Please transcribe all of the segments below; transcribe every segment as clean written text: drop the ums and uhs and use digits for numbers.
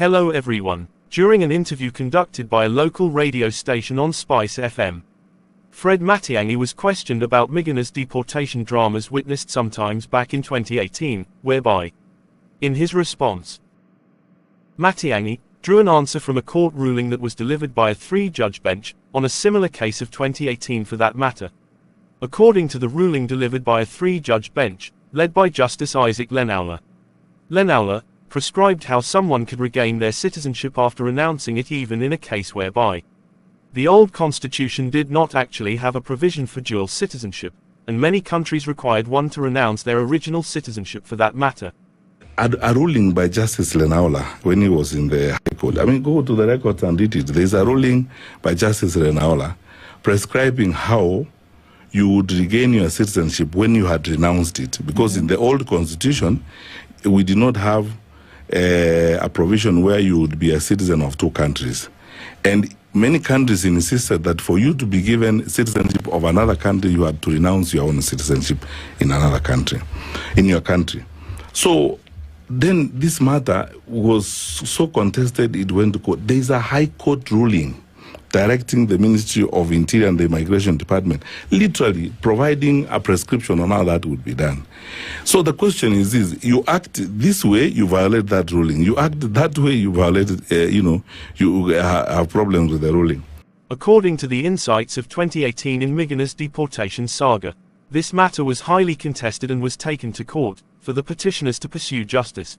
Hello everyone. During an interview conducted by a local radio station on Spice FM, Fred Matiang'i was questioned about Miguna's deportation dramas witnessed sometimes back in 2018, whereby, in his response, Matiang'i drew an answer from a court ruling that was delivered by a 3-judge bench on a similar case of 2018 for that matter. According to the ruling delivered by a 3-judge bench, led by Justice Isaac Lenaula, prescribed how someone could regain their citizenship after renouncing it, even in a case whereby the old constitution did not actually have a provision for dual citizenship, and many countries required one to renounce their original citizenship for that matter. A ruling by Justice Lenaula when he was in the High Court. I mean, go to the records and read it. There's a ruling by Justice Lenaula prescribing how you would regain your citizenship when you had renounced it. Because in the old constitution, we did not have a provision where you would be a citizen of 2 countries. And many countries insisted that for you to be given citizenship of another country, you had to renounce your own citizenship in another country, in your country. So then this matter was so contested, it went to court. There is a High Court ruling directing the Ministry of Interior and the Immigration Department, literally providing a prescription on how that would be done. So the question is this: you act this way, you violate that ruling. You act that way, you violate, you have problems with the ruling. According to the insights of 2018 in Miguna's deportation saga, this matter was highly contested and was taken to court for the petitioners to pursue justice.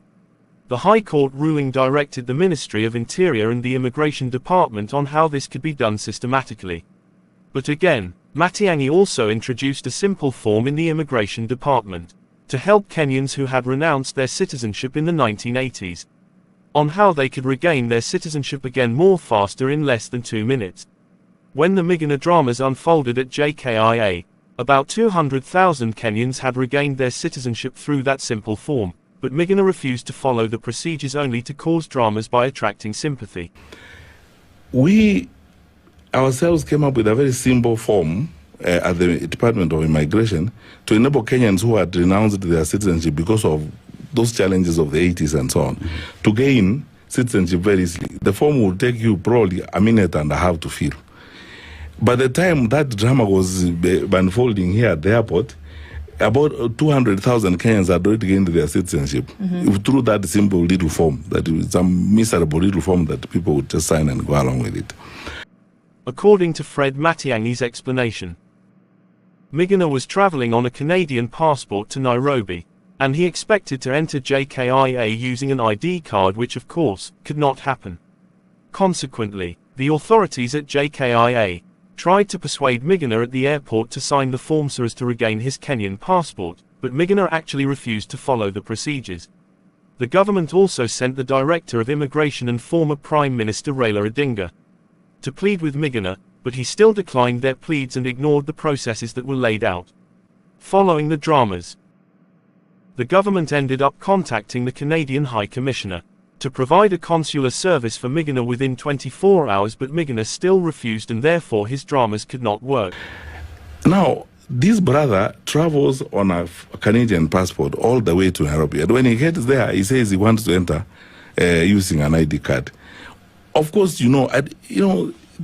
The High Court ruling directed the Ministry of Interior and the Immigration Department on how this could be done systematically. But again, Matiang'i also introduced a simple form in the Immigration Department to help Kenyans who had renounced their citizenship in the 1980s on how they could regain their citizenship again more faster in less than 2 minutes. When the Miguna dramas unfolded at JKIA, about 200,000 Kenyans had regained their citizenship through that simple form, but Miguna refused to follow the procedures, only to cause dramas by attracting sympathy. We ourselves came up with a very simple form at the Department of Immigration to enable Kenyans who had renounced their citizenship because of those challenges of the 80s and so on, to gain citizenship very easily. The form will take you probably a minute and a half to fill. By the time that drama was unfolding here at the airport, about 200,000 Kenyans had already gained their citizenship through that simple little form, that is some miserable little form that people would just sign and go along with it. According to Fred Matiang'i's explanation, Miguna was traveling on a Canadian passport to Nairobi, and he expected to enter JKIA using an ID card, which of course could not happen. Consequently, the authorities at JKIA tried to persuade Miguna at the airport to sign the form so as to regain his Kenyan passport, but Miguna actually refused to follow the procedures. The government also sent the Director of Immigration and former Prime Minister Raila Odinga to plead with Miguna, but he still declined their pleads and ignored the processes that were laid out. Following the dramas, the government ended up contacting the Canadian High Commissioner to provide a consular service for Miguna within 24 hours, but Miguna still refused, and therefore his dramas could not work. Now, this brother travels on a Canadian passport all the way to Nairobi, and when he gets there, he says he wants to enter using an ID card. Of course,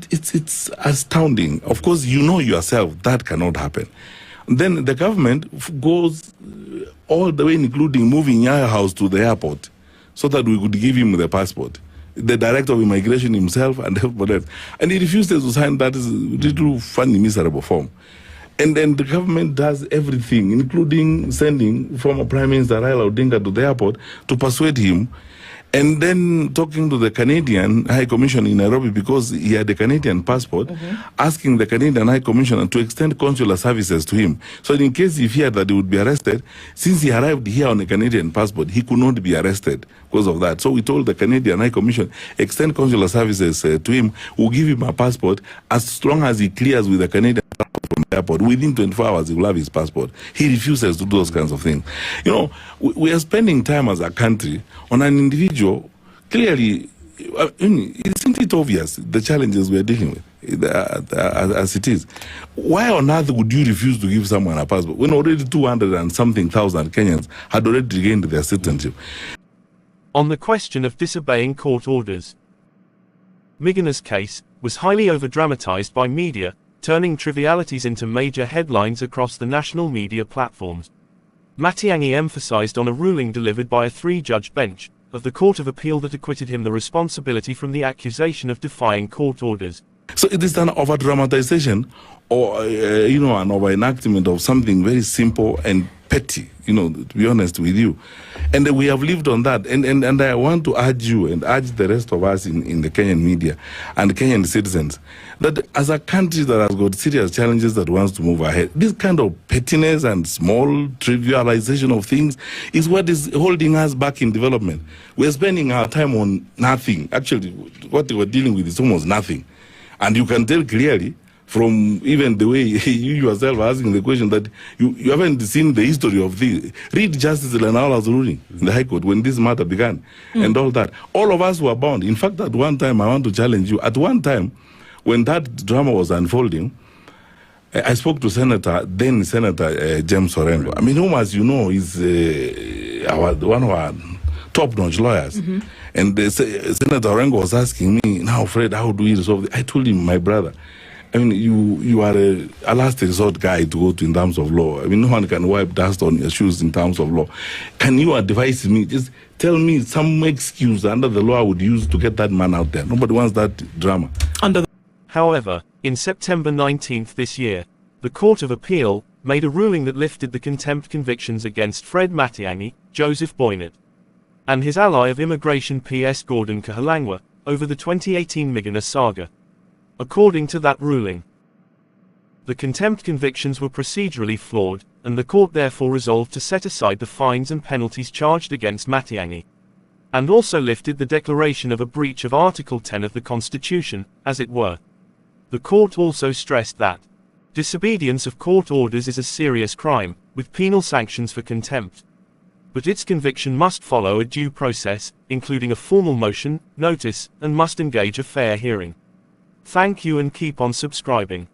it's astounding. Of course, you know yourself that cannot happen. Then the government goes all the way, including moving Nyayo House to the airport, so that we could give him the passport. The Director of Immigration himself and everybody else. And he refuses to sign that little funny, miserable form. And then the government does everything, including sending former Prime Minister Raila Odinga to the airport to persuade him, and then talking to the Canadian High Commission in Nairobi, because he had a Canadian passport, asking the Canadian High Commissioner to extend consular services to him. So in case he feared that he would be arrested, since he arrived here on a Canadian passport, he could not be arrested because of that. So we told the Canadian High Commission, extend consular services to him, we'll give him a passport as long as he clears with the Canadian passport from the airport. Within 24 hours, he will have his passport. He refuses to do those kinds of things. You know, we are spending time as a country on an individual. Clearly, isn't it obvious the challenges we are dealing with as it is? Why on earth would you refuse to give someone a passport when already 200 and something thousand Kenyans had already regained their citizenship? on the question of disobeying court orders. Miguna's case was highly over-dramatized by media, turning trivialities into major headlines across the national media platforms. Matiang'i emphasized on a ruling delivered by a three-judge bench of the Court of Appeal that acquitted him the responsibility from the accusation of defying court orders. So it is an over-dramatization or, an over-enactment of something very simple and petty, to be honest with you. And we have lived on that. And I want to urge you and urge the rest of us in the Kenyan media and Kenyan citizens that as a country that has got serious challenges that wants to move ahead, this kind of pettiness and small trivialization of things is what is holding us back in development. We're spending our time on nothing. Actually, what we're dealing with is almost nothing. And you can tell clearly from even the way you yourself are asking the question that you haven't seen the history of this. Read Justice Lenala's ruling in the High Court when this matter began and all that. All of us were bound. In fact, at one time, I want to challenge you. At one time, when that drama was unfolding, I spoke to then Senator James Orengo. I mean, whom, as you know, is one of our top-notch lawyers. And Senator Orengo was asking me, now, Fred, how do we resolve it? I told him, my brother, I mean, you are a last resort guy to go to in terms of law. I mean, no one can wipe dust on your shoes in terms of law. Can you advise me? Just tell me some excuse under the law I would use to get that man out there. Nobody wants that drama. However, in September 19th this year, the Court of Appeal made a ruling that lifted the contempt convictions against Fred Matiang'i, Joseph Boynett, and his ally of immigration P.S. Gordon Kahalangwa, over the 2018 Miguna saga. According to that ruling, the contempt convictions were procedurally flawed, and the court therefore resolved to set aside the fines and penalties charged against Matiang'i, and also lifted the declaration of a breach of Article 10 of the Constitution, as it were. The court also stressed that disobedience of court orders is a serious crime, with penal sanctions for contempt. But its conviction must follow a due process, including a formal motion, notice, and must engage a fair hearing. Thank you and keep on subscribing.